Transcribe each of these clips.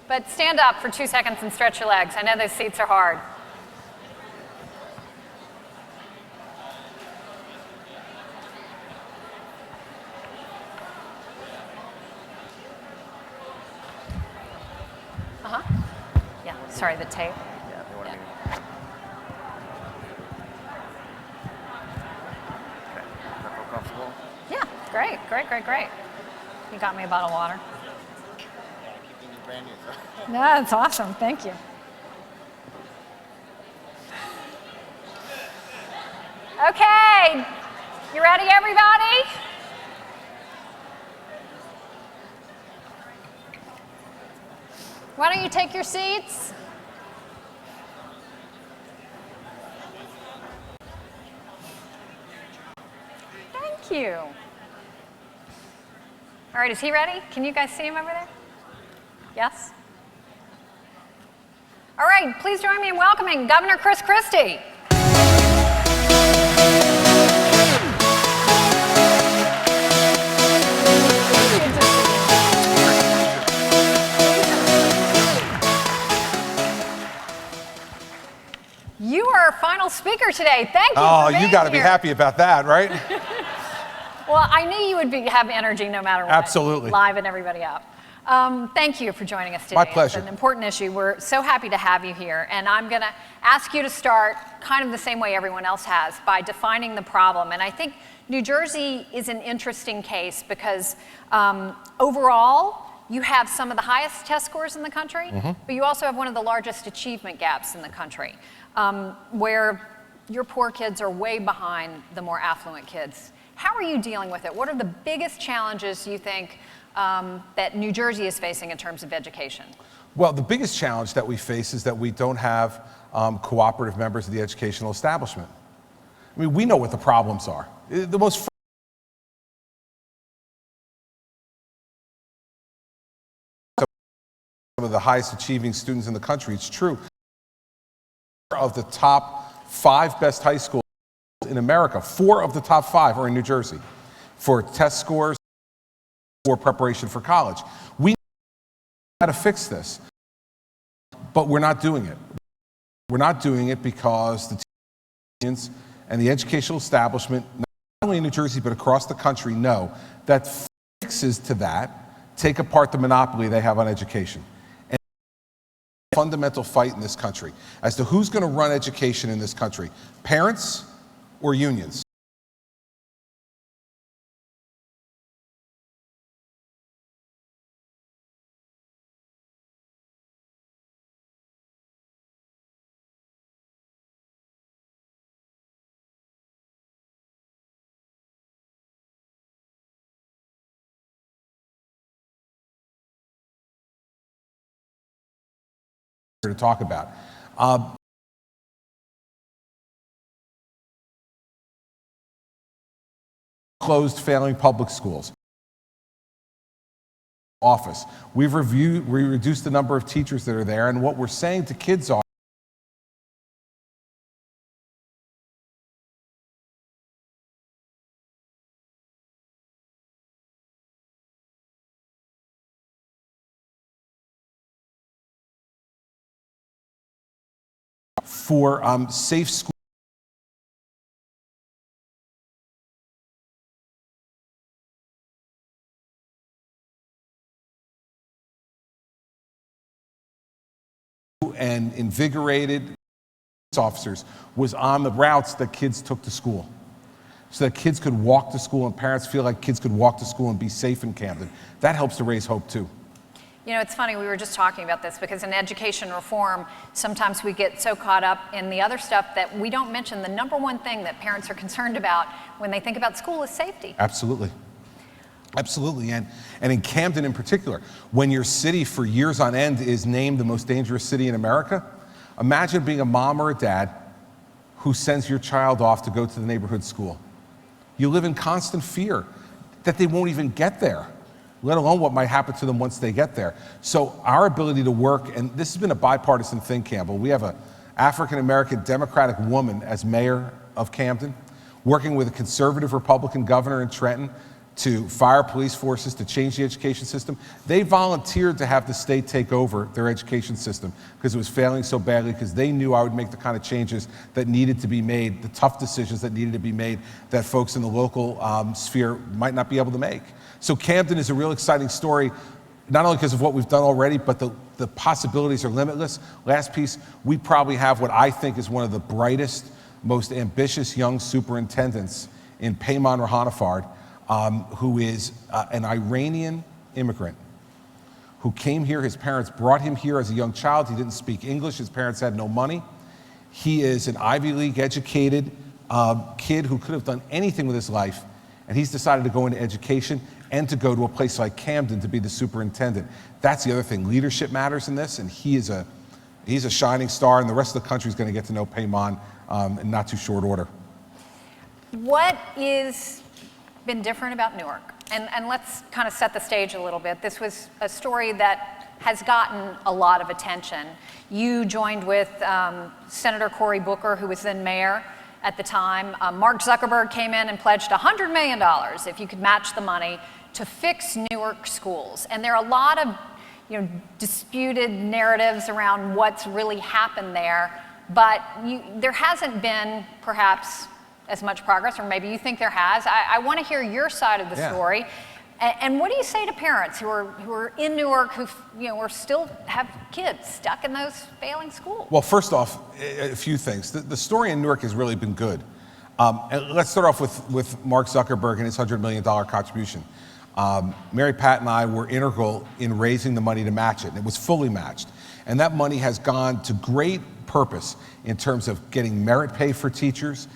But stand up for 2 seconds and stretch your legs. I know those seats are hard. Yeah, sorry, the tape. Yeah, they want to meet. Okay, does that feel comfortable? Yeah, great. You got me a bottle of water. Yeah, keeping you brand new, so. No, that's awesome. Thank you. Okay, you ready, everybody? Why don't you take your seats? Thank you. All right, is he ready? Can you guys see him over there? Yes? All right, please join me in welcoming Governor Chris Christie. You are our final speaker today. Thank you for being you got to be here. happy about that, right? Well, I knew you would have energy no matter what. Absolutely. Liven everybody up. Thank you for joining us today. My pleasure. It's an important issue. We're so happy to have you here. And I'm going to ask you to start kind of the same way everyone else has, by defining the problem. And I think New Jersey is an interesting case because overall, you have some of the highest test scores in the country, but you also have one of the largest achievement gaps in the country, where your poor kids are way behind the more affluent kids. How are you dealing with it? What are the biggest challenges you think that New Jersey is facing in terms of education? Well, the biggest challenge that we face is that we don't have cooperative members of the educational establishment. I mean, we know what the problems are. The most some of the highest achieving students in the country, it's true. Of the top 5 best high schools in America, 4 of the top 5 are in New Jersey for test scores, for preparation for college. We know how to fix this, but we're not doing it. We're not doing it because the unions and the educational establishment, not only in New Jersey but across the country, know that fixes to that take apart the monopoly they have on education. And a fundamental fight in this country as to who's going to run education in this country, parents or unions. To talk about. Closed failing public schools. Office. We reduced the number of teachers that are there, and what we're saying to kids are for safe schools. And invigorated officers was on the routes that kids took to school, so that kids could walk to school and parents feel like kids could walk to school and be safe in Camden. That helps to raise hope too. You know, it's funny, we were just talking about this because in education reform, sometimes we get so caught up in the other stuff that we don't mention the number one thing that parents are concerned about when they think about school is safety. Absolutely. Absolutely, and in Camden in particular, when your city for years on end is named the most dangerous city in America, imagine being a mom or a dad who sends your child off to go to the neighborhood school. You live in constant fear that they won't even get there, let alone what might happen to them once they get there. So our ability to work, and this has been a bipartisan thing, Campbell, we have an African-American Democratic woman as mayor of Camden, working with a conservative Republican governor in Trenton, to fire police forces, to change the education system. They volunteered to have the state take over their education system because it was failing so badly, because they knew I would make the kind of changes that needed to be made, the tough decisions that needed to be made that folks in the local sphere might not be able to make. So Camden is a real exciting story, not only because of what we've done already, but the possibilities are limitless. Last piece, we probably have what I think is one of the brightest, most ambitious young superintendents in Payman Rahanafard, who is an Iranian immigrant who came here. His parents brought him here as a young child. He didn't speak English. His parents had no money. He is an Ivy League educated kid who could have done anything with his life, and he's decided to go into education and to go to a place like Camden to be the superintendent. That's the other thing. Leadership matters in this, and he's a shining star, and the rest of the country is going to get to know Payman in not too short order. What is been different about Newark? And let's kind of set the stage a little bit. This was a story that has gotten a lot of attention. You joined with Senator Cory Booker, who was then mayor at the time. Mark Zuckerberg came in and pledged $100 million, if you could match the money, to fix Newark schools. And there are a lot of disputed narratives around what's really happened there, but there hasn't been perhaps as much progress, or maybe you think there has. I want to hear your side of the story. And what do you say to parents who are in Newark who are still have kids stuck in those failing schools? Well, first off, a few things. The story in Newark has really been good. And let's start off with Mark Zuckerberg and his $100 million contribution. Mary Pat and I were integral in raising the money to match it, and it was fully matched. And that money has gone to great purpose in terms of getting merit pay for teachers,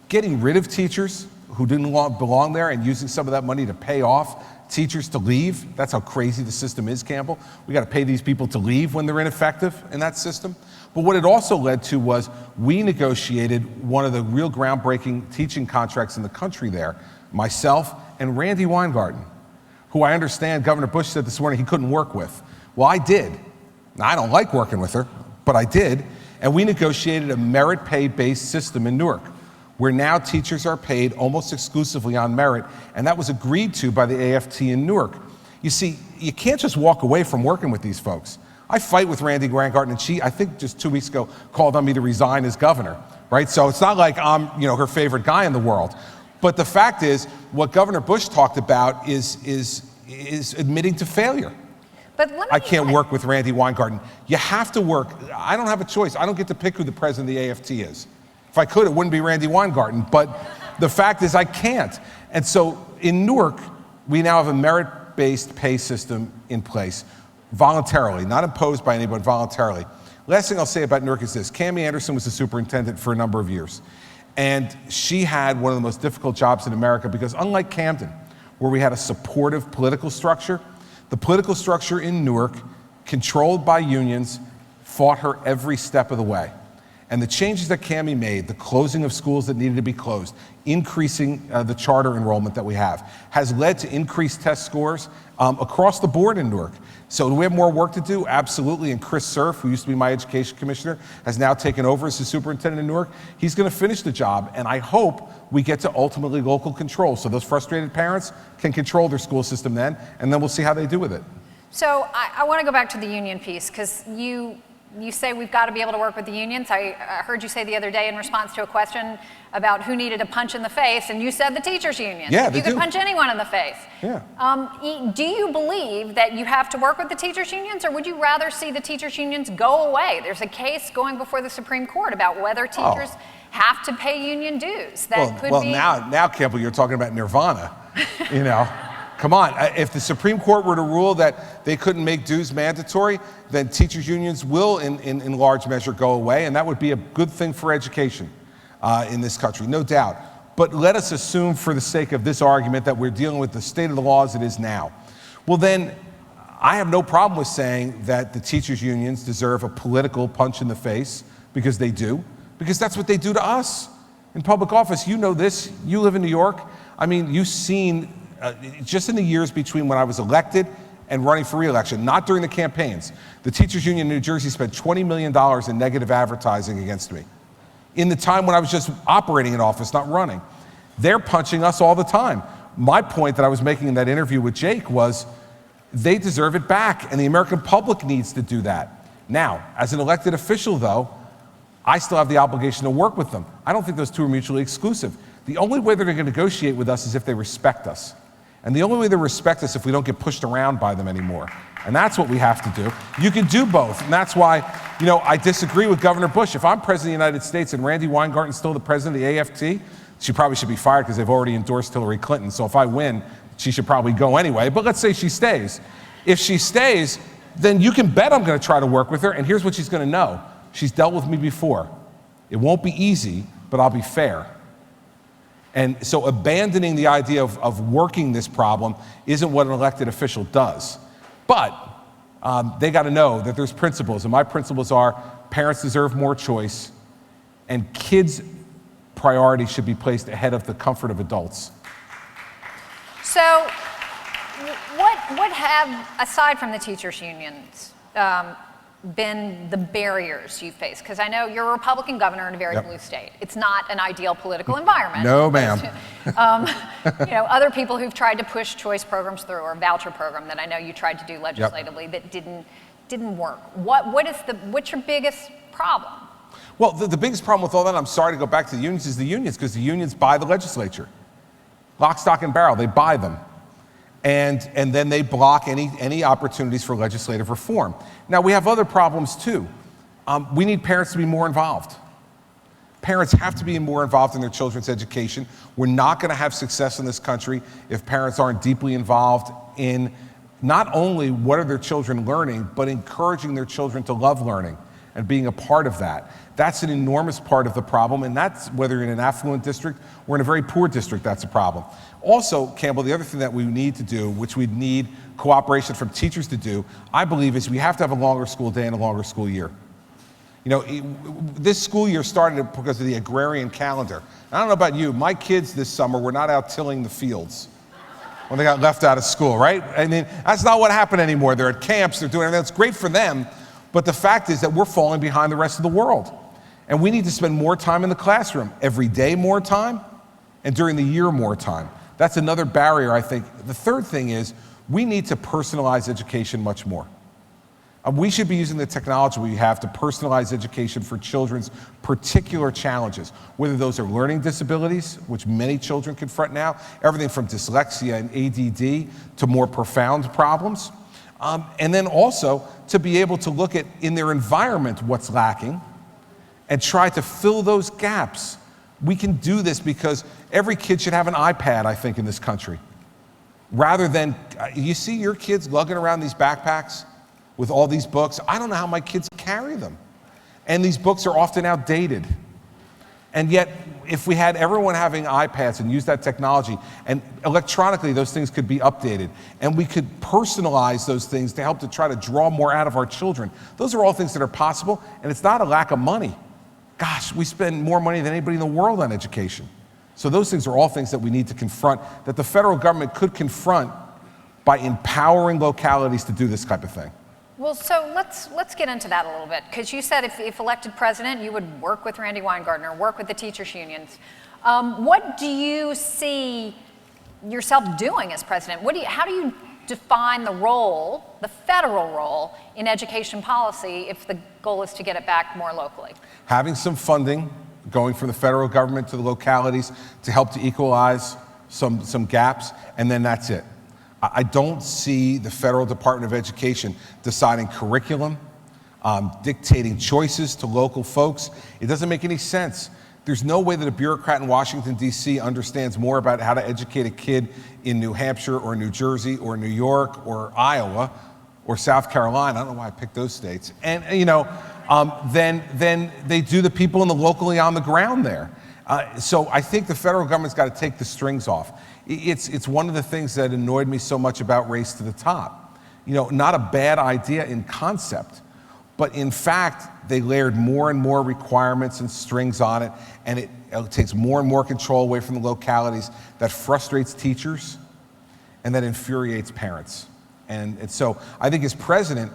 getting rid of teachers who didn't belong there, and using some of that money to pay off teachers to leave. That's how crazy the system is, Campbell. We got to pay these people to leave when they're ineffective in that system. But what it also led to was we negotiated one of the real groundbreaking teaching contracts in the country there, myself and Randy Weingarten, who I understand Governor Bush said this morning he couldn't work with. Well, I did. Now, I don't like working with her, but I did. And we negotiated a merit pay-based system in Newark, where now teachers are paid almost exclusively on merit, and that was agreed to by the AFT in Newark. You see, you can't just walk away from working with these folks. I fight with Randy Weingarten, and she, I think just 2 weeks ago, called on me to resign as governor, right? So it's not like I'm, her favorite guy in the world. But the fact is, what Governor Bush talked about is admitting to failure. But I can't work with Randy Weingarten. You have to work. I don't have a choice. I don't get to pick who the president of the AFT is. If I could, it wouldn't be Randy Weingarten, but the fact is I can't. And so in Newark, we now have a merit-based pay system in place, voluntarily, not imposed by anybody, voluntarily. Last thing I'll say about Newark is this. Cammie Anderson was the superintendent for a number of years, and she had one of the most difficult jobs in America because unlike Camden, where we had a supportive political structure, the political structure in Newark, controlled by unions, fought her every step of the way. And the changes that Cammie made, the closing of schools that needed to be closed, increasing the charter enrollment that we have, has led to increased test scores across the board in Newark. So do we have more work to do? Absolutely. And Chris Cerf, who used to be my education commissioner, has now taken over as the superintendent in Newark. He's going to finish the job, and I hope we get to ultimately local control. So those frustrated parents can control their school system then, and then we'll see how they do with it. So I want to go back to the union piece, because you say we've got to be able to work with the unions. I heard you say the other day in response to a question about who needed a punch in the face, and you said the teachers union. Yeah, they You could do. punch anyone in the face. Yeah. Do you believe that you have to work with the teachers unions, or would you rather see the teachers unions go away? There's a case going before the Supreme Court about whether teachers have to pay union dues. That could be... now, Campbell, you're talking about nirvana, Come on, if the Supreme Court were to rule that they couldn't make dues mandatory, then teachers' unions will, in large measure, go away, and that would be a good thing for education in this country, no doubt. But let us assume, for the sake of this argument, that we're dealing with the state of the law as it is now. Well, then, I have no problem with saying that the teachers' unions deserve a political punch in the face, because they do, because that's what they do to us in public office. You know this. You live in New York. I mean, you've seen... just in the years between when I was elected and running for re-election, not during the campaigns, the teachers union in New Jersey spent $20 million in negative advertising against me. In the time when I was just operating in office, not running. They're punching us all the time. My point that I was making in that interview with Jake was they deserve it back, and the American public needs to do that. Now, as an elected official, though, I still have the obligation to work with them. I don't think those two are mutually exclusive. The only way they're going to negotiate with us is if they respect us. And the only way they respect us is if we don't get pushed around by them anymore. And that's what we have to do. You can do both. And that's why, I disagree with Governor Bush. If I'm president of the United States and Randy Weingarten's still the president of the AFT, she probably should be fired because they've already endorsed Hillary Clinton. So if I win, she should probably go anyway. But let's say she stays. If she stays, then you can bet I'm going to try to work with her. And here's what she's going to know. She's dealt with me before. It won't be easy, but I'll be fair. And so abandoning the idea of working this problem isn't what an elected official does. But they got to know that there's principles, and my principles are parents deserve more choice, and kids' priorities should be placed ahead of the comfort of adults. So what have, aside from the teachers' unions, been the barriers you face? Because I know you're a Republican governor in a very blue state. It's not an ideal political environment. No, ma'am. Other people who've tried to push choice programs through, or a voucher program that I know you tried to do legislatively that didn't work. What's your biggest problem? Well, the biggest problem with all that, I'm sorry to go back to the unions, is the unions, because the unions buy the legislature. Lock, stock, and barrel, they buy them. And then they block any opportunities for legislative reform. Now, we have other problems too. We need parents to be more involved. Parents have to be more involved in their children's education. We're not going to have success in this country if parents aren't deeply involved in not only what are their children learning, but encouraging their children to love learning and being a part of that. That's an enormous part of the problem, and that's whether you're in an affluent district or in a very poor district, that's a problem. Also, Campbell, the other thing that we need to do, which we need cooperation from teachers to do, I believe, is we have to have a longer school day and a longer school year. This school year started because of the agrarian calendar. I don't know about you, my kids this summer were not out tilling the fields when they got left out of school, right? I mean, that's not what happened anymore. They're at camps, they're doing everything. That's great for them, but the fact is that we're falling behind the rest of the world. And we need to spend more time in the classroom, every day more time, and during the year more time. That's another barrier, I think. The third thing is we need to personalize education much more. We should be using the technology we have to personalize education for children's particular challenges, whether those are learning disabilities, which many children confront now, everything from dyslexia and ADD to more profound problems. And then also to be able to look at, in their environment, what's lacking, and try to fill those gaps. We can do this because every kid should have an iPad, I think, in this country. Rather than, you see your kids lugging around these backpacks with all these books. I don't know how my kids carry them. And these books are often outdated. And yet, if we had everyone having iPads and use that technology, and electronically those things could be updated, and we could personalize those things to help to try to draw more out of our children. Those are all things that are possible, and it's not a lack of money. Gosh, we spend more money than anybody in the world on education. So those things are all things that we need to confront, that the federal government could confront by empowering localities to do this type of thing. Well, so let's get into that a little bit, because you said if elected president, you would work with Randy Weingarten, work with the teachers' unions. What do you see yourself doing as president? How do you define the role, the federal role, in education policy if the goal is to get it back more locally? Having some funding going from the federal government to the localities to help to equalize some gaps, and then that's it. I don't see the federal Department of Education deciding curriculum, dictating choices to local folks. It doesn't make any sense. There's no way that a bureaucrat in Washington, D.C. understands more about how to educate a kid in New Hampshire or New Jersey or New York or Iowa or South Carolina. I don't know why I picked those states. And, than they do the people in the locally on the ground there. So I think the federal government's got to take the strings off. It's one of the things that annoyed me so much about Race to the Top. Not a bad idea in concept, but in fact, they layered more and more requirements and strings on it, and it takes more and more control away from the localities. That frustrates teachers, and that infuriates parents. And so I think as president,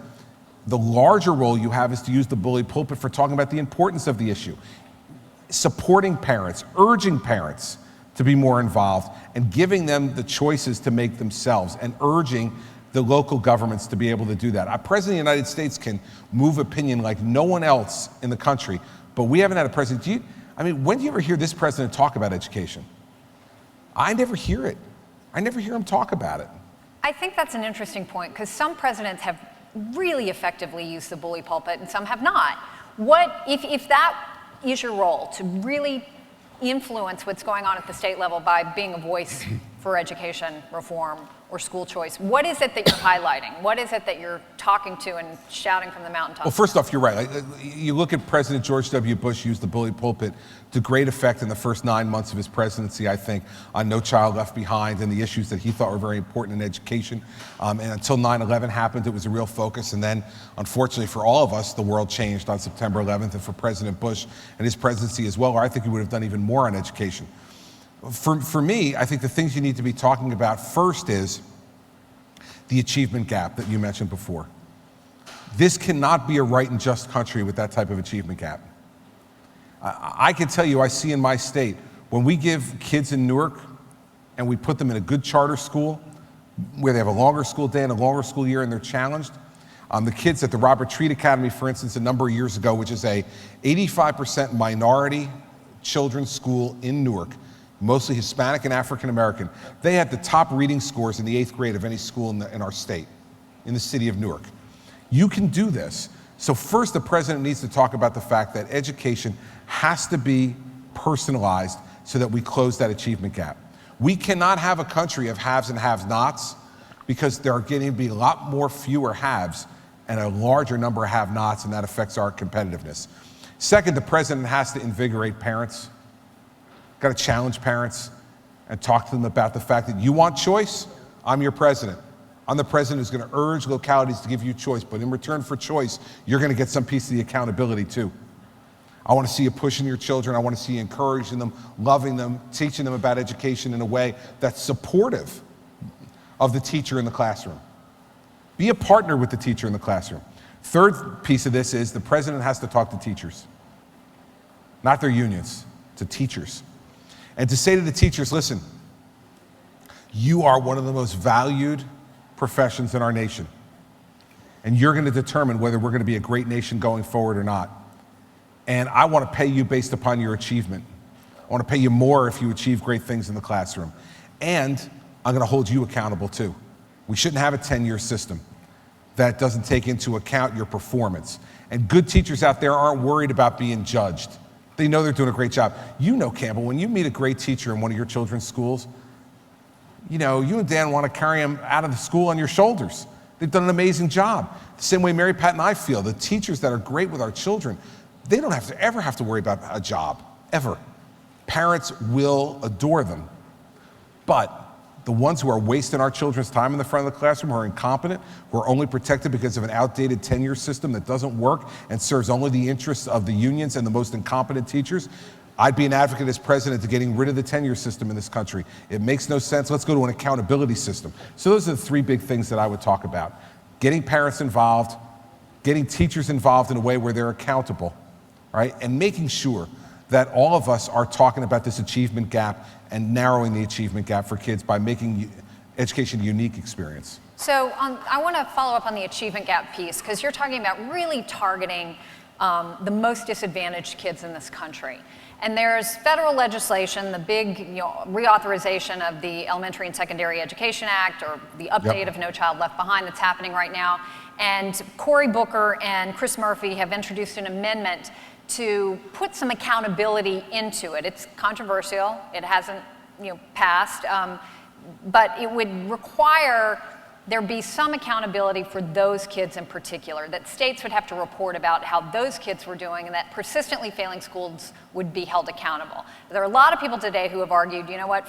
the larger role you have is to use the bully pulpit for talking about the importance of the issue, supporting parents, urging parents, to be more involved, and giving them the choices to make themselves, and urging the local governments to be able to do that. Our President of the United States can move opinion like no one else in the country, but we haven't had a president. When do you ever hear this president talk about education? I never hear it. I never hear him talk about it. I think that's an interesting point, because some presidents have really effectively used the bully pulpit and some have not. If that is your role, to really influence what's going on at the state level by being a voice for education reform or school choice, what is it that you're highlighting? What is it that you're talking to and shouting from the mountaintops? Well, first off, you're right. You look at President George W. Bush used the bully pulpit to great effect in the first 9 months of his presidency, I think, on No Child Left Behind and the issues that he thought were very important in education. And until 9/11 happened, it was a real focus. And then, unfortunately for all of us, the world changed on September 11th, and for President Bush and his presidency as well, or I think he would have done even more on education. For me, I think the things you need to be talking about first is the achievement gap that you mentioned before. This cannot be a right and just country with that type of achievement gap. I can tell you, I see in my state, when we give kids in Newark and we put them in a good charter school where they have a longer school day and a longer school year and they're challenged, the kids at the Robert Treat Academy, for instance, a number of years ago, which is a 85% minority children's school in Newark, mostly Hispanic and African American, they had the top reading scores in the 8th grade of any school in our state, in the city of Newark. You can do this. So first, the president needs to talk about the fact that education has to be personalized so that we close that achievement gap. We cannot have a country of haves and have-nots, because there are getting to be a lot more fewer haves and a larger number of have-nots, and that affects our competitiveness. Second, the president has to invigorate parents. Got to challenge parents and talk to them about the fact that you want choice, I'm your president. I'm the president who's going to urge localities to give you choice, but in return for choice, you're going to get some piece of the accountability too. I want to see you pushing your children. I want to see you encouraging them, loving them, teaching them about education in a way that's supportive of the teacher in the classroom. Be a partner with the teacher in the classroom. Third piece of this is the president has to talk to teachers, not their unions, to teachers. And to say to the teachers, listen, you are one of the most valued professions in our nation. And you're going to determine whether we're going to be a great nation going forward or not. And I want to pay you based upon your achievement. I want to pay you more if you achieve great things in the classroom. And I'm going to hold you accountable too. We shouldn't have a 10-year system that doesn't take into account your performance. And good teachers out there aren't worried about being judged. They know they're doing a great job. You know, Campbell, when you meet a great teacher in one of your children's schools, you and Dan want to carry them out of the school on your shoulders. They've done an amazing job. The same way Mary Pat and I feel. The teachers that are great with our children, they don't ever have to worry about a job, ever. Parents will adore them. But the ones who are wasting our children's time in the front of the classroom, who are incompetent, who are only protected because of an outdated tenure system that doesn't work and serves only the interests of the unions and the most incompetent teachers, I'd be an advocate as president to getting rid of the tenure system in this country. It makes no sense. Let's go to an accountability system. So those are the three big things that I would talk about. Getting parents involved, getting teachers involved in a way where they're accountable, right? And making sure that all of us are talking about this achievement gap and narrowing the achievement gap for kids by making education a unique experience. So I want to follow up on the achievement gap piece, because you're talking about really targeting the most disadvantaged kids in this country. And there's federal legislation, the big reauthorization of the Elementary and Secondary Education Act, or the update of No Child Left Behind that's happening right now. And Cory Booker and Chris Murphy have introduced an amendment to put some accountability into it. It's controversial. It hasn't passed, but it would require there be some accountability for those kids in particular, that states would have to report about how those kids were doing, and that persistently failing schools would be held accountable. There are a lot of people today who have argued, you know what,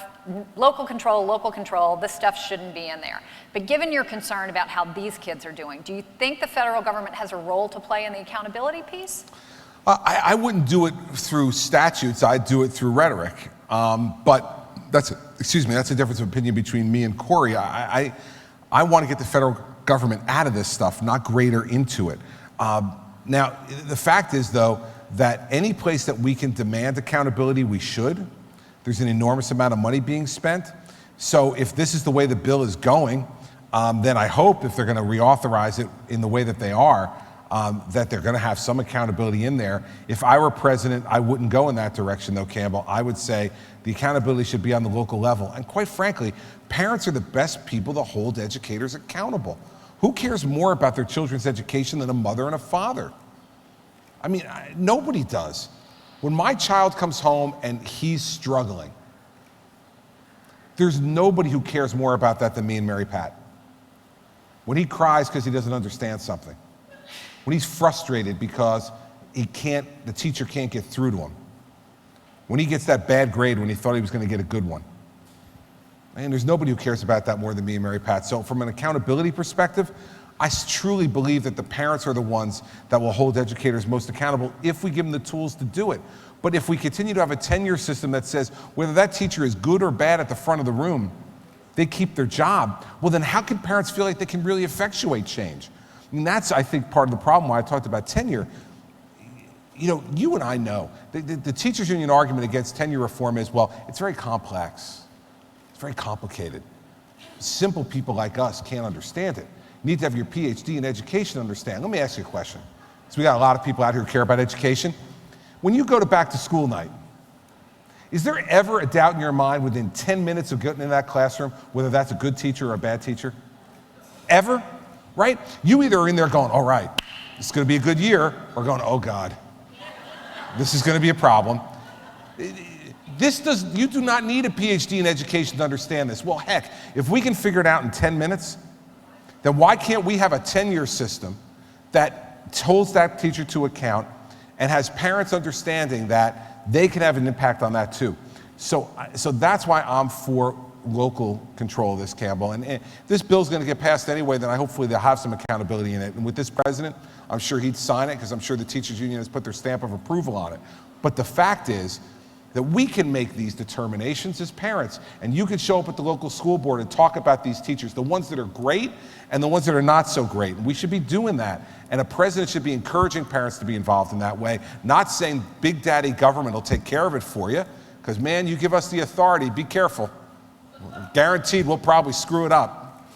local control, this stuff shouldn't be in there. But given your concern about how these kids are doing, do you think the federal government has a role to play in the accountability piece? I wouldn't do it through statutes, I'd do it through rhetoric. But that's a difference of opinion between me and Cory. I want to get the federal government out of this stuff, not greater into it. Now, the fact is, though, that any place that we can demand accountability, we should. There's an enormous amount of money being spent. So if this is the way the bill is going, then I hope if they're going to reauthorize it in the way that they are, that they're going to have some accountability in there. If I were president, I wouldn't go in that direction, though, Campbell. I would say the accountability should be on the local level. And quite frankly, parents are the best people to hold educators accountable. Who cares more about their children's education than a mother and a father? I mean, nobody does. When my child comes home and he's struggling, there's nobody who cares more about that than me and Mary Pat. When he cries because he doesn't understand something, when he's frustrated because the teacher can't get through to him, when he gets that bad grade when he thought he was going to get a good one. And there's nobody who cares about that more than me and Mary Pat. So from an accountability perspective, I truly believe that the parents are the ones that will hold educators most accountable if we give them the tools to do it. But if we continue to have a tenure system that says whether that teacher is good or bad at the front of the room, they keep their job, well then how can parents feel like they can really effectuate change? I mean, that's, I think, part of the problem why I talked about tenure. You know, you and I know, the teachers union argument against tenure reform is, well, it's very complex. It's very complicated. Simple people like us can't understand it. You need to have your PhD in education to understand. Let me ask you a question. So we got a lot of people out here who care about education. When you go to back to school night, is there ever a doubt in your mind within 10 minutes of getting in that classroom whether that's a good teacher or a bad teacher? Ever? Right? You either are in there going, all right, it's going to be a good year, or going, oh God, this is going to be a problem. You do not need a PhD in education to understand this. Well, heck, if we can figure it out in 10 minutes, then why can't we have a tenure system that holds that teacher to account and has parents understanding that they can have an impact on that too? So that's why I'm for local control of this, Campbell. And this bill's going to get passed anyway, then hopefully they'll have some accountability in it. And with this president, I'm sure he'd sign it because I'm sure the teachers union has put their stamp of approval on it. But the fact is that we can make these determinations as parents, and you can show up at the local school board and talk about these teachers, the ones that are great and the ones that are not so great. And we should be doing that. And a president should be encouraging parents to be involved in that way, not saying big daddy government will take care of it for you, because man, you give us the authority, be careful. Guaranteed we'll probably screw it up.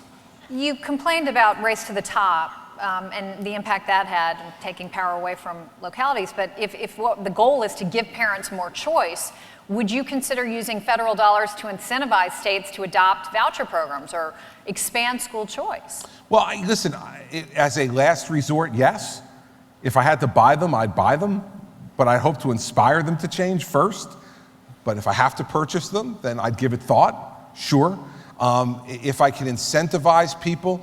You complained about race to the top and the impact that had in taking power away from localities, but if what the goal is to give parents more choice, would you consider using federal dollars to incentivize states to adopt voucher programs or expand school choice? Well, listen, as a last resort, yes. If I had to buy them, I'd buy them, but I hope to inspire them to change first. But if I have to purchase them, then I'd give it thought. Sure. If I can incentivize people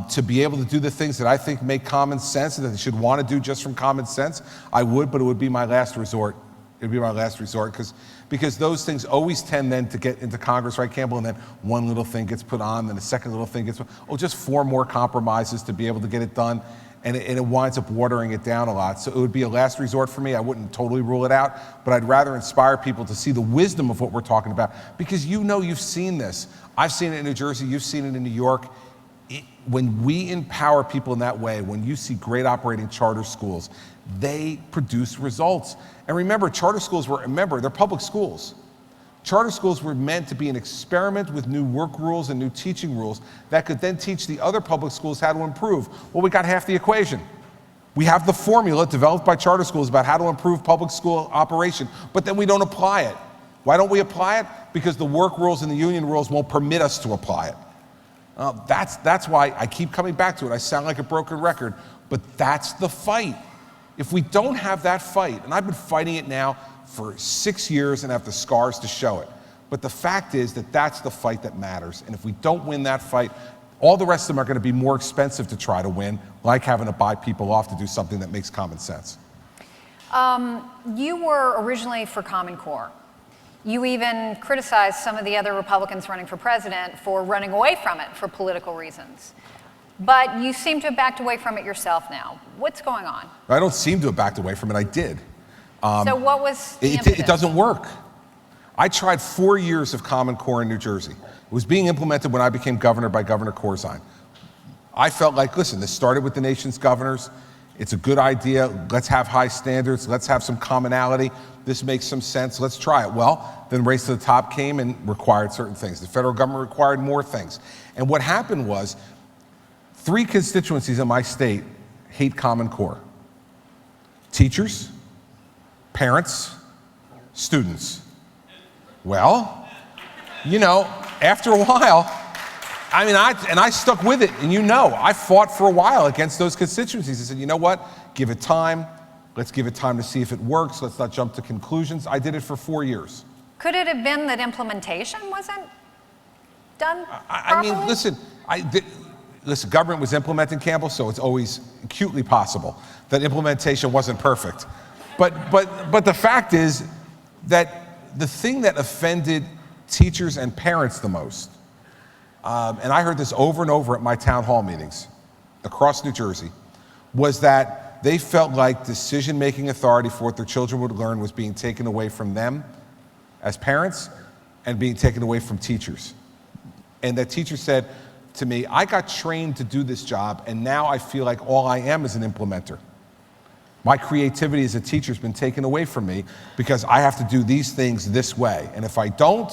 to be able to do the things that I think make common sense and that they should want to do just from common sense, I would, but it would be my last resort. It would be my last resort because those things always tend then to get into Congress, right, Campbell? And then one little thing gets put on, then a second little thing gets put on. Oh, just 4 more compromises to be able to get it done. And it winds up watering it down a lot. So it would be a last resort for me. I wouldn't totally rule it out, but I'd rather inspire people to see the wisdom of what we're talking about, because you know you've seen this. I've seen it in New Jersey, you've seen it in New York. When we empower people in that way, when you see great operating charter schools, they produce results. And remember, charter schools they're public schools. Charter schools were meant to be an experiment with new work rules and new teaching rules that could then teach the other public schools how to improve. Well, we got half the equation. We have the formula developed by charter schools about how to improve public school operation, but then we don't apply it. Why don't we apply it? Because the work rules and the union rules won't permit us to apply it. That's why I keep coming back to it. I sound like a broken record, but that's the fight. If we don't have that fight, and I've been fighting it now for 6 years and have the scars to show it. But the fact is that that's the fight that matters. And if we don't win that fight, all the rest of them are going to be more expensive to try to win, like having to buy people off to do something that makes common sense. You were originally for Common Core. You even criticized some of the other Republicans running for president for running away from it for political reasons. But you seem to have backed away from it yourself now. What's going on? I don't seem to have backed away from it. I did. So what was the it doesn't work. I tried 4 years of Common Core in New Jersey. It was being implemented when I became governor by Governor Corzine. I felt like, listen, this started with the nation's governors. It's a good idea. Let's have high standards. Let's have some commonality. This makes some sense. Let's try it. Well, then Race to the Top came and required certain things. The federal government required more things. And what happened was 3 constituencies in my state hate Common Core. Teachers, parents, students. Well, you know, after a while, I stuck with it, and I fought for a while against those constituencies. I said, you know what, give it time. Let's give it time to see if it works. Let's not jump to conclusions. I did it for 4 years. Could it have been that implementation wasn't done properly? I mean, listen, government was implementing, Campbell, so it's always acutely possible that implementation wasn't perfect. But the fact is that the thing that offended teachers and parents the most, and I heard this over and over at my town hall meetings across New Jersey, was that they felt like decision-making authority for what their children would learn was being taken away from them as parents and being taken away from teachers. And that teacher said to me, I got trained to do this job, and now I feel like all I am is an implementer. My creativity as a teacher has been taken away from me because I have to do these things this way. And if I don't,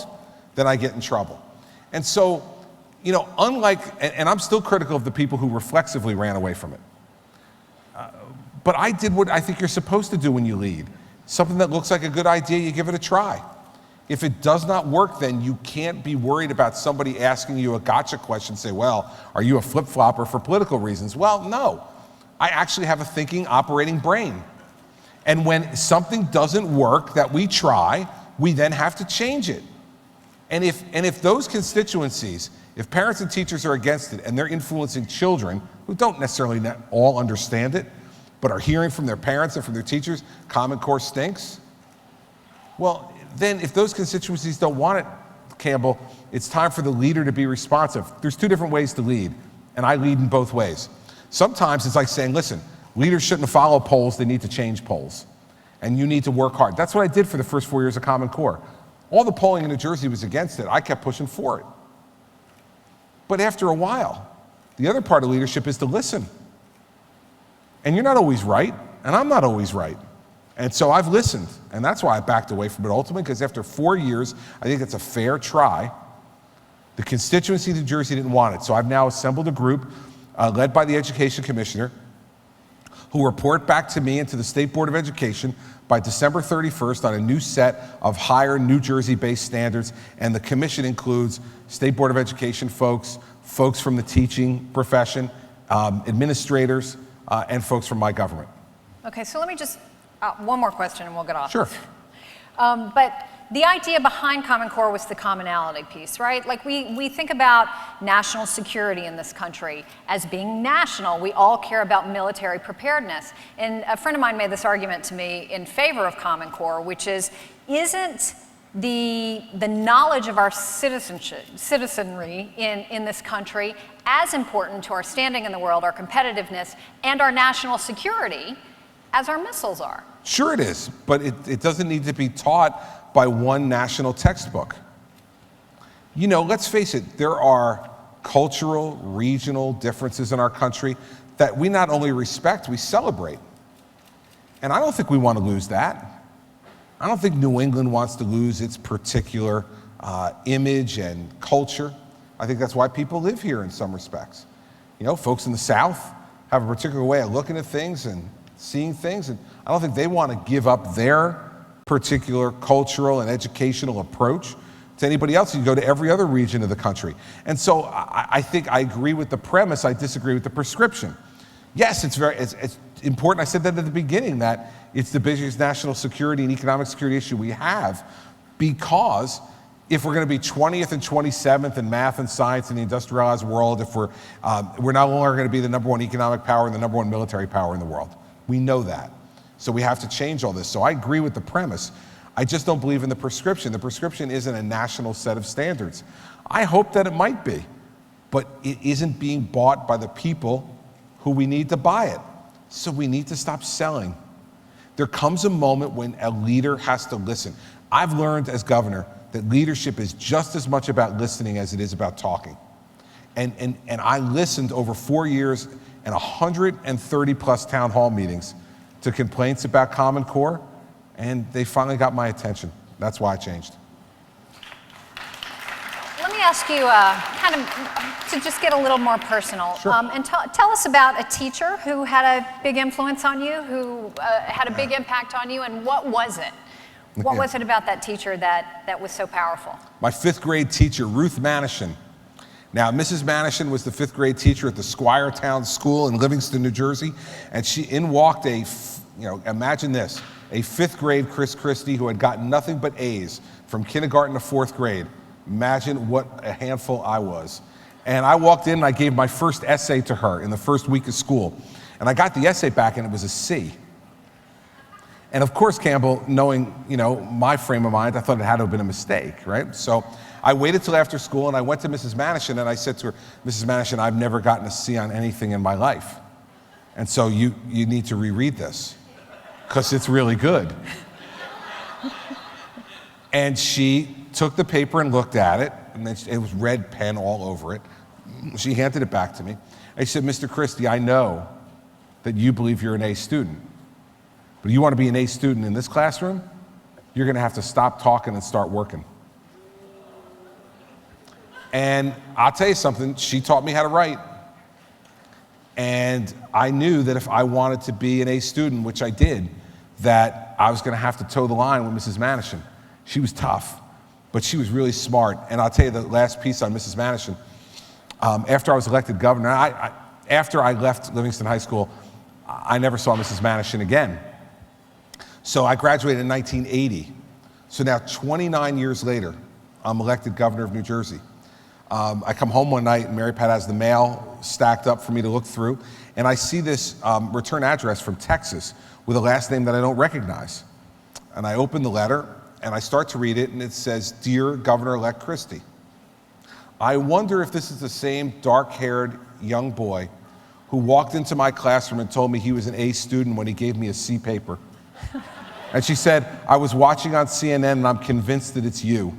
then I get in trouble. And so, and I'm still critical of the people who reflexively ran away from it. But I did what I think you're supposed to do when you lead. Something that looks like a good idea, you give it a try. If it does not work, then you can't be worried about somebody asking you a gotcha question, say, well, are you a flip-flopper for political reasons? Well, no. I actually have a thinking, operating brain. And when something doesn't work that we try, we then have to change it. And if those constituencies, if parents and teachers are against it and they're influencing children who don't necessarily all understand it, but are hearing from their parents and from their teachers, Common Core stinks, well, then if those constituencies don't want it, Campbell, it's time for the leader to be responsive. There's 2 different ways to lead, and I lead in both ways. Sometimes it's like saying, listen, leaders shouldn't follow polls, they need to change polls. And you need to work hard. That's what I did for the first 4 years of Common Core. All the polling in New Jersey was against it. I kept pushing for it. But after a while, the other part of leadership is to listen. And you're not always right, and I'm not always right. And so I've listened, and that's why I backed away from it ultimately, because after 4 years, I think it's a fair try. The constituency of New Jersey didn't want it, so I've now assembled a group led by the Education Commissioner who report back to me and to the State Board of Education by December 31st on a new set of higher New Jersey-based standards, and the commission includes State Board of Education folks from the teaching profession, administrators, and folks from my government. Okay, so let me just, one more question and we'll get off. Sure. But the idea behind Common Core was the commonality piece, right? Like we think about national security in this country as being national. We all care about military preparedness. And a friend of mine made this argument to me in favor of Common Core, which is, isn't the knowledge of our citizenry in this country as important to our standing in the world, our competitiveness, and our national security as our missiles are? Sure it is, but it doesn't need to be taught by one national textbook. Let's face it, there are cultural, regional differences in our country that we not only respect, we celebrate. And I don't think we want to lose that. I don't think New England wants to lose its particular image and culture. I think that's why people live here in some respects. Folks in the South have a particular way of looking at things and seeing things, and I don't think they want to give up their particular cultural and educational approach to anybody else. You go to every other region of the country. And so I think I agree with the premise, I disagree with the prescription. Yes, it's important, I said that at the beginning, that it's the biggest national security and economic security issue we have, because if we're going to be 20th and 27th in math and science in the industrialized world, if we're no longer going to be the #1 economic power and the #1 military power in the world. We know that. So we have to change all this. So I agree with the premise. I just don't believe in the prescription. The prescription isn't a national set of standards. I hope that it might be, but it isn't being bought by the people who we need to buy it. So we need to stop selling. There comes a moment when a leader has to listen. I've learned as governor that leadership is just as much about listening as it is about talking. And I listened over 4 years and 130 plus town hall meetings to complaints about Common Core, and they finally got my attention. That's why I changed. Let me ask you kind of to just get a little more personal. Sure. And tell us about a teacher who had a big influence on you, who had a big impact on you, and what was it? What was it about that teacher that was so powerful? My 5th grade teacher, Ruth Manishin. Now, Mrs. Manishin was the 5th grade teacher at the Squiretown School in Livingston, New Jersey, and in walked imagine this, a 5th grade Chris Christie who had gotten nothing but A's from kindergarten to 4th grade. Imagine what a handful I was. And I walked in and I gave my first essay to her in the first week of school. And I got the essay back and it was a C. And of course, Campbell, knowing, my frame of mind, I thought it had to have been a mistake, right? So I waited till after school and I went to Mrs. Manishin and I said to her, Mrs. Manishin, I've never gotten a C on anything in my life. And so you need to reread this because it's really good. And she took the paper and looked at it, and then it was red pen all over it. She handed it back to me. I said, Mr. Christie, I know that you believe you're an A student, but you want to be an A student in this classroom, you're going to have to stop talking and start working. And I'll tell you something, she taught me how to write. And I knew that if I wanted to be an A student, which I did, that I was going to have to toe the line with Mrs. Manishin. She was tough, but she was really smart. And I'll tell you the last piece on Mrs. Manishin. After I was elected governor, after I left Livingston High School, I never saw Mrs. Manishin again. So I graduated in 1980. So now 29 years later, I'm elected governor of New Jersey. I come home one night and Mary Pat has the mail stacked up for me to look through, and I see this return address from Texas with a last name that I don't recognize. And I open the letter and I start to read it, and it says, Dear Governor-elect Christie, I wonder if this is the same dark-haired young boy who walked into my classroom and told me he was an A student when he gave me a C paper. And she said, I was watching on CNN and I'm convinced that it's you.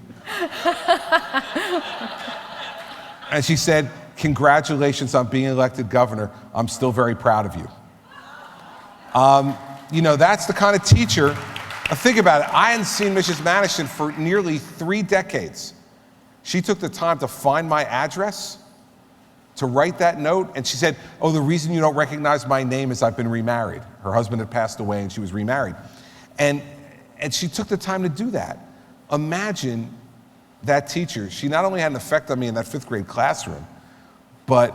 And she said, congratulations on being elected governor. I'm still very proud of you. That's the kind of teacher. Think about it. I hadn't seen Mrs. Manishin for nearly 3 decades. She took the time to find my address, to write that note, and she said, oh, the reason you don't recognize my name is I've been remarried. Her husband had passed away and she was remarried. And she took the time to do that. Imagine that teacher. She not only had an effect on me in that 5th grade classroom, but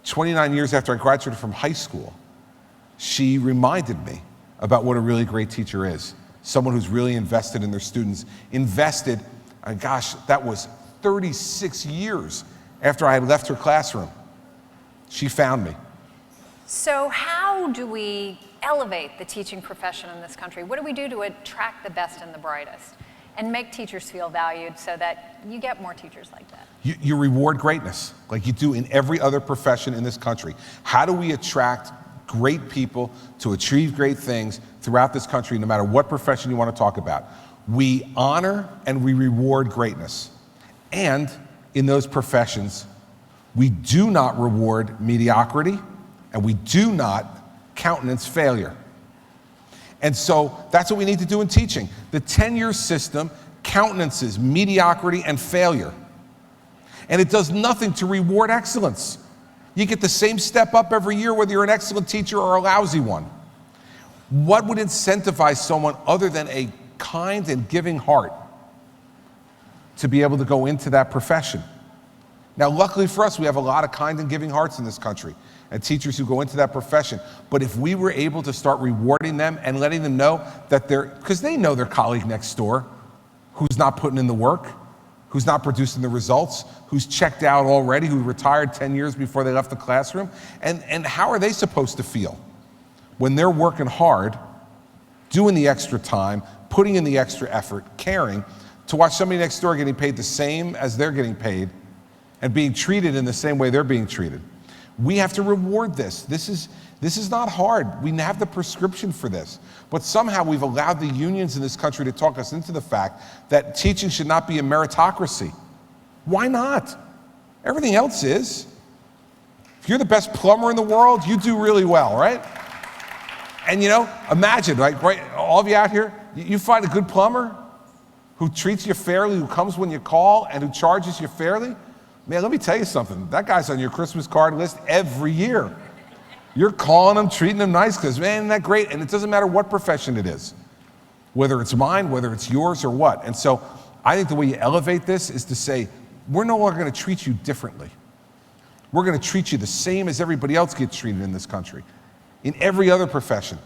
29 years after I graduated from high school, she reminded me about what a really great teacher is. Someone who's really invested in their students. Invested, that was 36 years after I had left her classroom. She found me. So how do we elevate the teaching profession in this country? What do we do to attract the best and the brightest and make teachers feel valued so that you get more teachers like that? You reward greatness like you do in every other profession in this country. How do we attract great people to achieve great things throughout this country, no matter what profession you want to talk about? We honor and we reward greatness. And in those professions, we do not reward mediocrity and we do not countenance failure. And so that's what we need to do in teaching. The tenure system countenances mediocrity and failure. And it does nothing to reward excellence. You get the same step up every year, whether you're an excellent teacher or a lousy one. What would incentivize someone other than a kind and giving heart to be able to go into that profession? Now, luckily for us, we have a lot of kind and giving hearts in this country and teachers who go into that profession. But if we were able to start rewarding them and letting them know that because they know their colleague next door who's not putting in the work, who's not producing the results, who's checked out already, who retired 10 years before they left the classroom, and how are they supposed to feel when they're working hard, doing the extra time, putting in the extra effort, caring, to watch somebody next door getting paid the same as they're getting paid and being treated in the same way they're being treated? We have to reward this. This is not hard. We have the prescription for this. But somehow we've allowed the unions in this country to talk us into the fact that teaching should not be a meritocracy. Why not? Everything else is. If If you're the best plumber in the world, you do really well, right? And you know, imagine, right, all of you out here, you find a good plumber who treats you fairly, who comes when you call, and who charges you fairly. Man, let me tell you something. That guy's on your Christmas card list every year. You're calling him, treating him nice, because man, isn't that great? And it doesn't matter what profession it is, whether it's mine, whether it's yours, or what. And so I think the way you elevate this is to say, we're no longer going to treat you differently. We're going to treat you the same as everybody else gets treated in this country. In every other profession.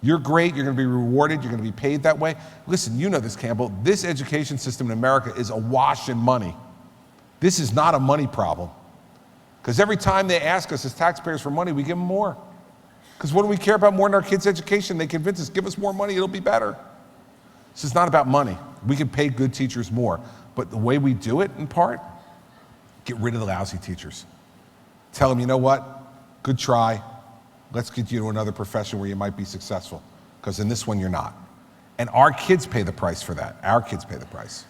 You're great, you're going to be rewarded, you're going to be paid that way. Listen, you know this, Campbell. This education system in America is awash in money. This is not a money problem. Because every time they ask us as taxpayers for money, we give them more. Because what do we care about more than our kids' education? They convince us, give us more money, it'll be better. This is not about money. We can pay good teachers more. But the way we do it, in part, get rid of the lousy teachers. Tell them, you know what? Good try. Let's get you to another profession where you might be successful. Because in this one, you're not. And our kids pay the price for that. Our kids pay the price.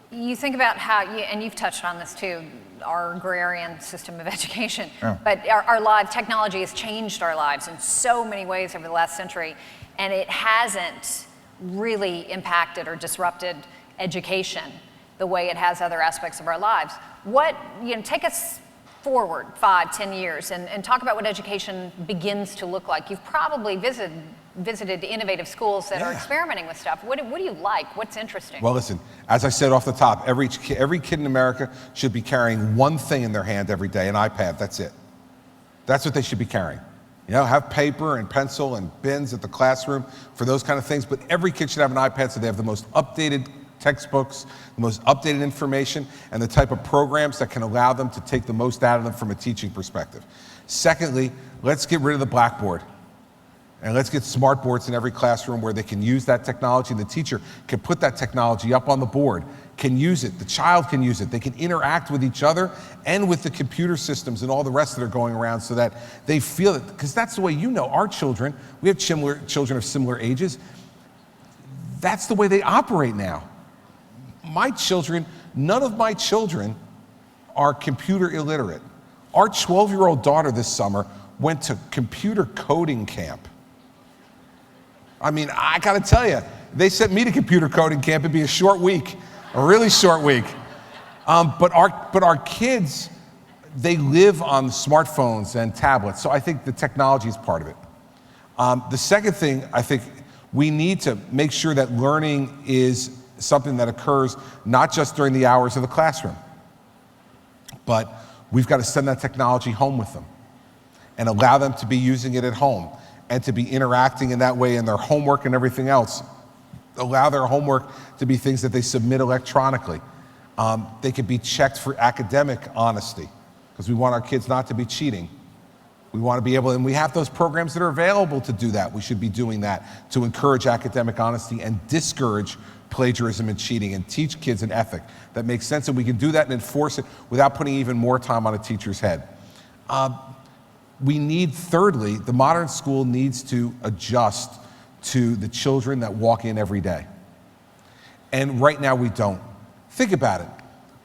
You think about how, and you've touched on this too, our agrarian system of education, but our lives, technology has changed our lives in so many ways over the last century, and it hasn't really impacted or disrupted education the way it has other aspects of our lives. Take us forward 5, 10 years and talk about what education begins to look like. You've probably visited innovative schools that are experimenting with stuff. What do you like? What's interesting? Well, listen, as I said off the top, every kid in America should be carrying one thing in their hand every day, an iPad, that's it. That's what they should be carrying. You know, have paper and pencil and bins at the classroom for those kind of things, but every kid should have an iPad so they have the most updated textbooks, the most updated information, and the type of programs that can allow them to take the most out of them from a teaching perspective. Secondly, let's get rid of the blackboard. And let's get smart boards in every classroom where they can use that technology. The teacher can put that technology up on the board, can use it, the child can use it, they can interact with each other and with the computer systems and all the rest that are going around so that they feel it, because that's the way our children, we have children of similar ages, that's the way they operate now. My children, none of my children are computer illiterate. Our 12-year-old daughter this summer went to computer coding camp. I mean, I gotta tell you, they sent me to computer coding camp. It'd be a short week, a really short week. But our kids, they live on smartphones and tablets, so I think the technology is part of it. The second thing, I think we need to make sure that learning is something that occurs not just during the hours of the classroom, but we've got to send that technology home with them and allow them to be using it at home and to be interacting in that way in their homework and everything else. Allow their homework to be things that they submit electronically. They could be checked for academic honesty because we want our kids not to be cheating. We want to be able, and we have those programs that are available to do that. We should be doing that to encourage academic honesty and discourage plagiarism and cheating and teach kids an ethic that makes sense, and we can do that and enforce it without putting even more time on a teacher's head. We need, thirdly, the modern school needs to adjust to the children that walk in every day. And right now we don't. Think about it.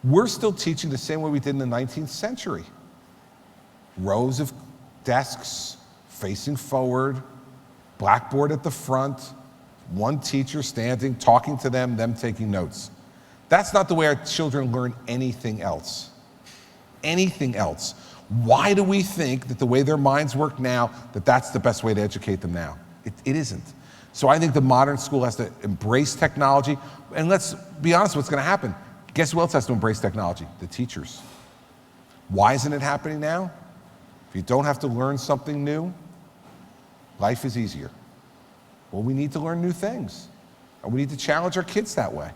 We're still teaching the same way we did in the 19th century. Rows of desks facing forward, blackboard at the front, one teacher standing, talking to them, them taking notes. That's not the way our children learn anything else. Anything else. Why do we think that the way their minds work now, that that's the best way to educate them now? It isn't. So I think the modern school has to embrace technology, and let's be honest, what's gonna happen? Guess who else has to embrace technology? The teachers. Why isn't it happening now? If you don't have to learn something new, life is easier. Well, we need to learn new things, and we need to challenge our kids that way.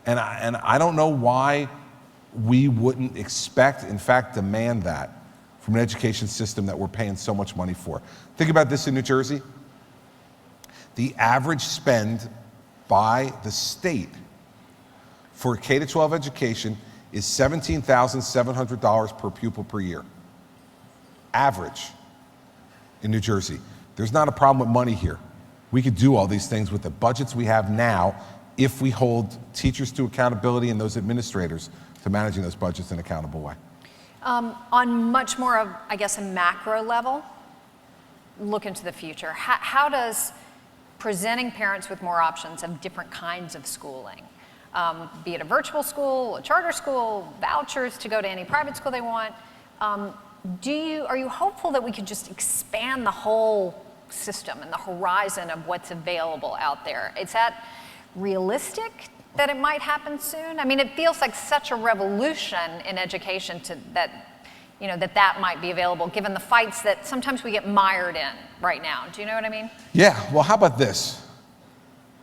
And I don't know why we wouldn't expect, in fact, demand that from an education system that we're paying so much money for. Think about this in New Jersey. The average spend by the state for K-12 education is $17,700 per pupil per year. Average in New Jersey. There's not a problem with money here. We could do all these things with the budgets we have now if we hold teachers to accountability and those administrators to managing those budgets in an accountable way. On much more of, I guess, a macro level, look into the future. How does presenting parents with more options of different kinds of schooling, be it a virtual school, a charter school, vouchers to go to any private school they want, are you hopeful that we could just expand the whole system and the horizon of what's available out there? Is that realistic that it might happen soon? I mean, it feels like such a revolution in education that might be available, given the fights that sometimes we get mired in right now. Do you know what I mean? Yeah, well, how about this?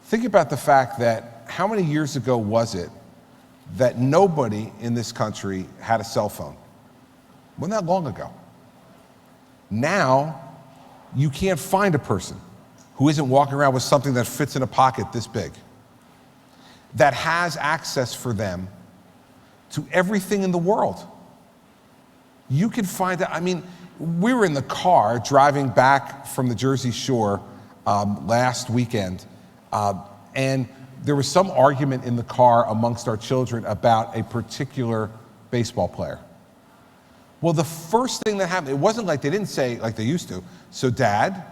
Think about the fact that how many years ago was it that nobody in this country had a cell phone? Wasn't that long ago? Now, you can't find a person who isn't walking around with something that fits in a pocket this big, that has access for them to everything in the world. You can find out, I mean, we were in the car driving back from the Jersey Shore last weekend, and there was some argument in the car amongst our children about a particular baseball player. Well, the first thing that happened, it wasn't like they didn't say like they used to, so Dad,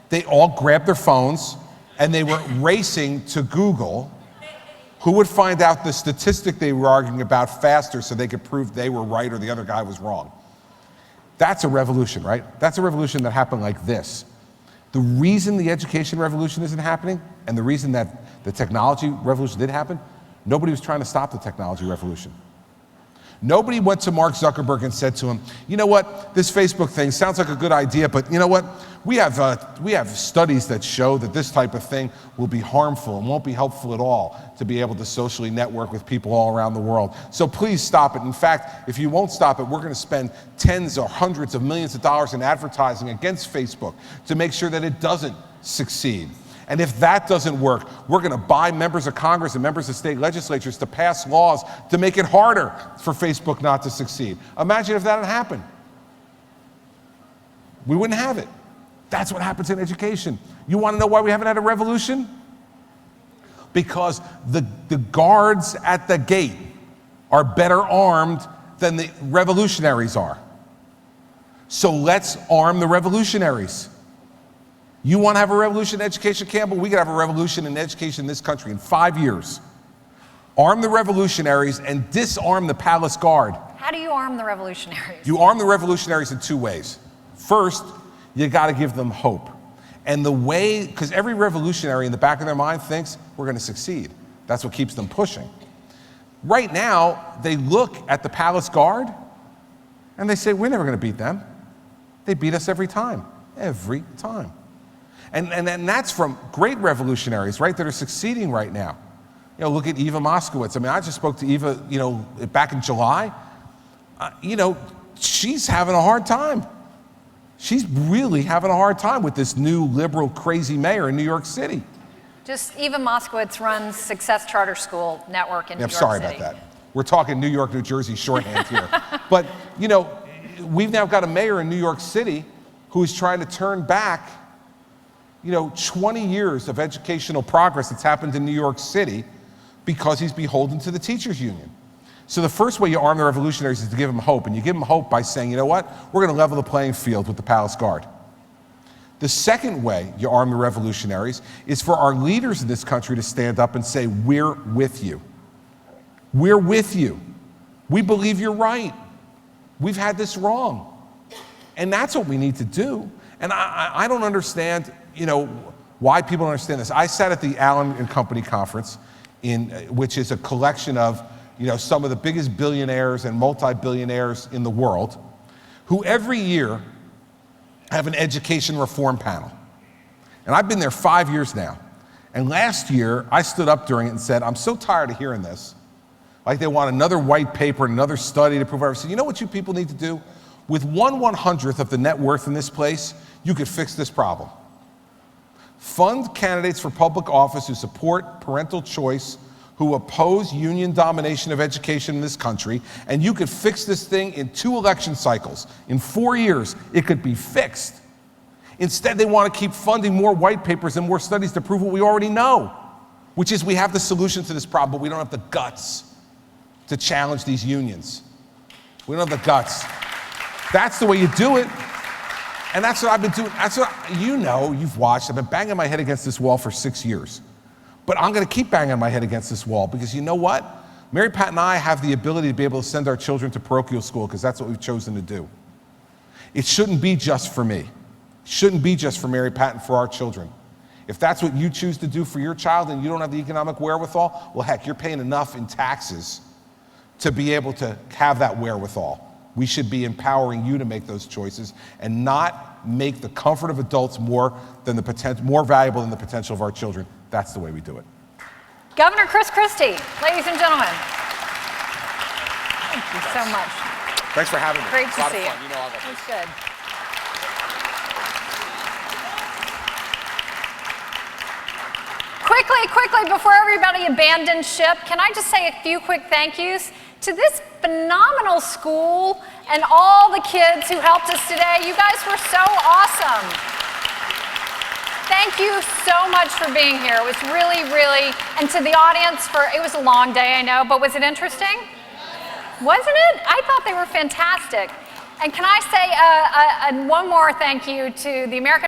they all grabbed their phones and they were racing to Google who would find out the statistic they were arguing about faster so they could prove they were right or the other guy was wrong. That's a revolution, right? That's a revolution that happened like this. The reason the education revolution isn't happening and the reason that the technology revolution did happen, nobody was trying to stop the technology revolution. Nobody went to Mark Zuckerberg and said to him, you know what, this Facebook thing sounds like a good idea, but you know what, we have studies that show that this type of thing will be harmful and won't be helpful at all to be able to socially network with people all around the world. So please stop it. In fact, if you won't stop it, we're going to spend tens or hundreds of millions of dollars in advertising against Facebook to make sure that it doesn't succeed. And if that doesn't work, we're going to buy members of Congress and members of state legislatures to pass laws to make it harder for Facebook not to succeed. Imagine if that had happened. We wouldn't have it. That's what happens in education. You want to know why we haven't had a revolution? Because the guards at the gate are better armed than the revolutionaries are. So let's arm the revolutionaries. You want to have a revolution in education, Campbell? We could have a revolution in education in this country in 5 years. Arm the revolutionaries and disarm the palace guard. How do you arm the revolutionaries? You arm the revolutionaries in two ways. First, you got to give them hope. And the way, because every revolutionary in the back of their mind thinks we're going to succeed. That's what keeps them pushing. Right now, they look at the palace guard and they say, we're never going to beat them. They beat us every time. Every time. And that's from great revolutionaries, right, that are succeeding right now. You know, look at Eva Moskowitz. I mean, I just spoke to Eva, back in July. She's having a hard time. She's really having a hard time with this new liberal crazy mayor in New York City. Just Eva Moskowitz runs Success Charter School Network in New York City. I'm sorry about that. We're talking New York, New Jersey shorthand here. But, we've now got a mayor in New York City who is trying to turn back 20 years of educational progress that's happened in New York City because he's beholden to the teachers union. So the first way you arm the revolutionaries is to give them hope, and you give them hope by saying, you know what, we're going to level the playing field with the palace guard. The second way you arm the revolutionaries is for our leaders in this country to stand up and say, we're with you. We're with you. We believe you're right. We've had this wrong. And that's what we need to do. And I don't understand, why people don't understand this. I sat at the Allen and Company conference, which is a collection of, some of the biggest billionaires and multi-billionaires in the world, who every year have an education reform panel. And I've been there 5 years now. And last year, I stood up during it and said, I'm so tired of hearing this. Like they want another white paper, another study to prove everything. I said, you know what you people need to do? With 1/100th of the net worth in this place, you could fix this problem. Fund candidates for public office who support parental choice, who oppose union domination of education in this country, and you could fix this thing in 2 election cycles. In 4 years, it could be fixed. Instead, they want to keep funding more white papers and more studies to prove what we already know, which is we have the solution to this problem, but we don't have the guts to challenge these unions. We don't have the guts. That's the way you do it. And that's what I've been doing. That's what, you know, you've watched. I've been banging my head against this wall for 6 years. But I'm going to keep banging my head against this wall because you know what? Mary Pat and I have the ability to be able to send our children to parochial school because that's what we've chosen to do. It shouldn't be just for me. It shouldn't be just for Mary Pat and for our children. If that's what you choose to do for your child and you don't have the economic wherewithal, well, heck, you're paying enough in taxes to be able to have that wherewithal. We should be empowering you to make those choices and not make the comfort of adults more valuable than the potential of our children. That's the way we do it. Governor Chris Christie, ladies and gentlemen. Thank you so much. Thanks for having me. Great to see you. You know, That was good. Quickly, before everybody abandons ship, can I just say a few quick thank yous to this phenomenal school and all the kids who helped us today. You guys were so awesome. Thank you so much for being here. It was really, and to the audience, it was a long day, I know, but was it interesting? Wasn't it? I thought they were fantastic. And can I say one more thank you to the American